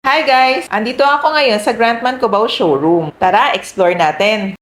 Hi guys! Andito ako ngayon sa Grantman Cubao Showroom. Tara, explore natin!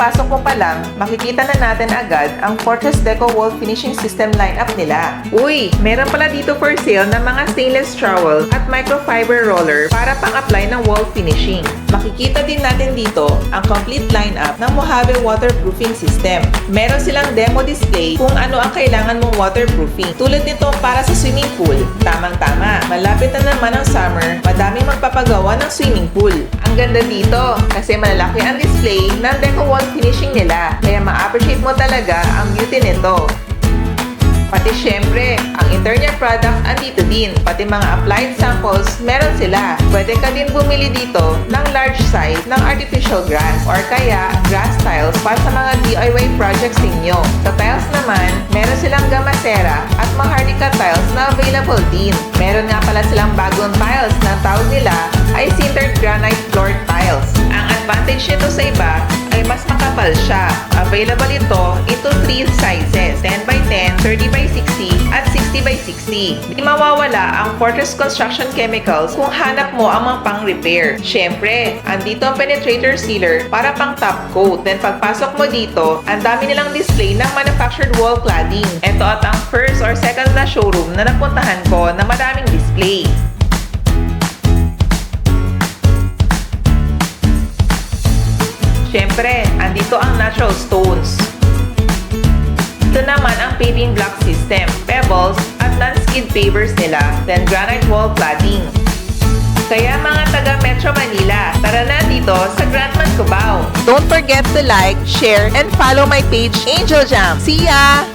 Pagpasok mo pa lang, makikita na natin agad ang Fortress Deco Wall Finishing System lineup nila. Uy! Meron pala dito for sale ng mga stainless trowel at microfiber roller para pang-apply ng wall finishing. Makikita din natin dito ang complete lineup ng Mojave waterproofing system. Meron silang demo display kung ano ang kailangan mong waterproofing. Tulad nito para sa swimming pool. Tamang-tama, malapit na naman ang summer, madaming magpapagawa ng swimming pool. Ang ganda dito kasi malalaki ang display ng Deco Wall finishing nila, kaya ma-appreciate mo talaga ang beauty nito. Pati syempre, ang interior product andito din, pati mga applied samples meron sila. Pwede ka din bumili dito ng large size ng artificial grass or kaya grass tiles para sa mga DIY projects ninyo. Sa tiles naman, meron silang gamasera at maharlika tiles na available din. Meron nga pala silang bagong tiles na tawag nila ay sintered granite floor tiles. Ang advantage nito sa iba ay mas makapal siya. Available ito into 3 sizes, 10x10, 30x60, at 60x60. Di mawawala ang Fortress Construction Chemicals kung hanap mo ang mga pang-repair. Syempre, andito ang penetrator sealer para pang top coat. Then pagpasok mo dito, ang dami nilang display ng manufactured wall cladding. Ito at ang first or second na showroom na napuntahan ko na maraming display. Siyempre, andito ang natural stones. Ito naman ang paving block system, pebbles at non-skid pavers nila, then granite wall cladding. Kaya mga taga Metro Manila, tara na dito sa Grantman Cubao. Don't forget to like, share, and follow my page Angel Jam. See ya!